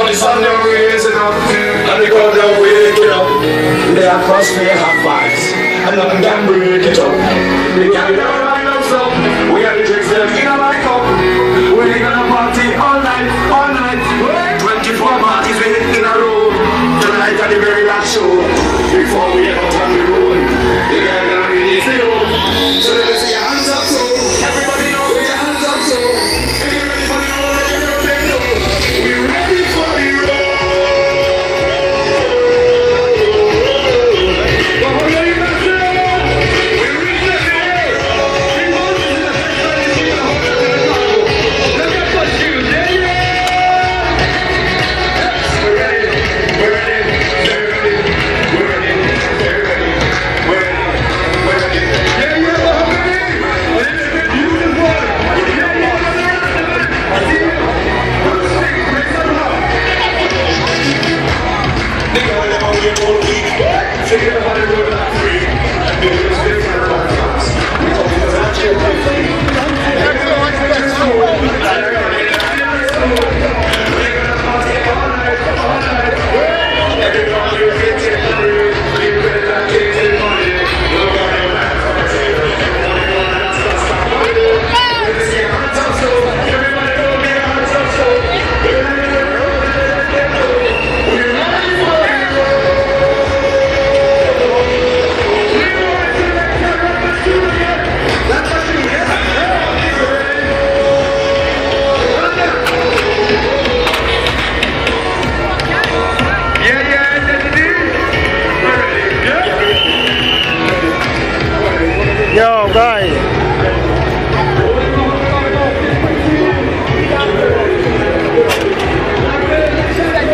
on the sun, they're raising up. And the crowd, they're waking up. The atmosphere have vibes. And nothing can break it up. The gang, they're right up, so we have the drinks, they're in a light up. We're gonna party all night, all night. 24 parties in a row. Tonight at the very last show. Before we get out on the road. The gang, they're release the road. So let me see your hands up, so everybody know where your hands up, so. We're ready for the road. Figure out how to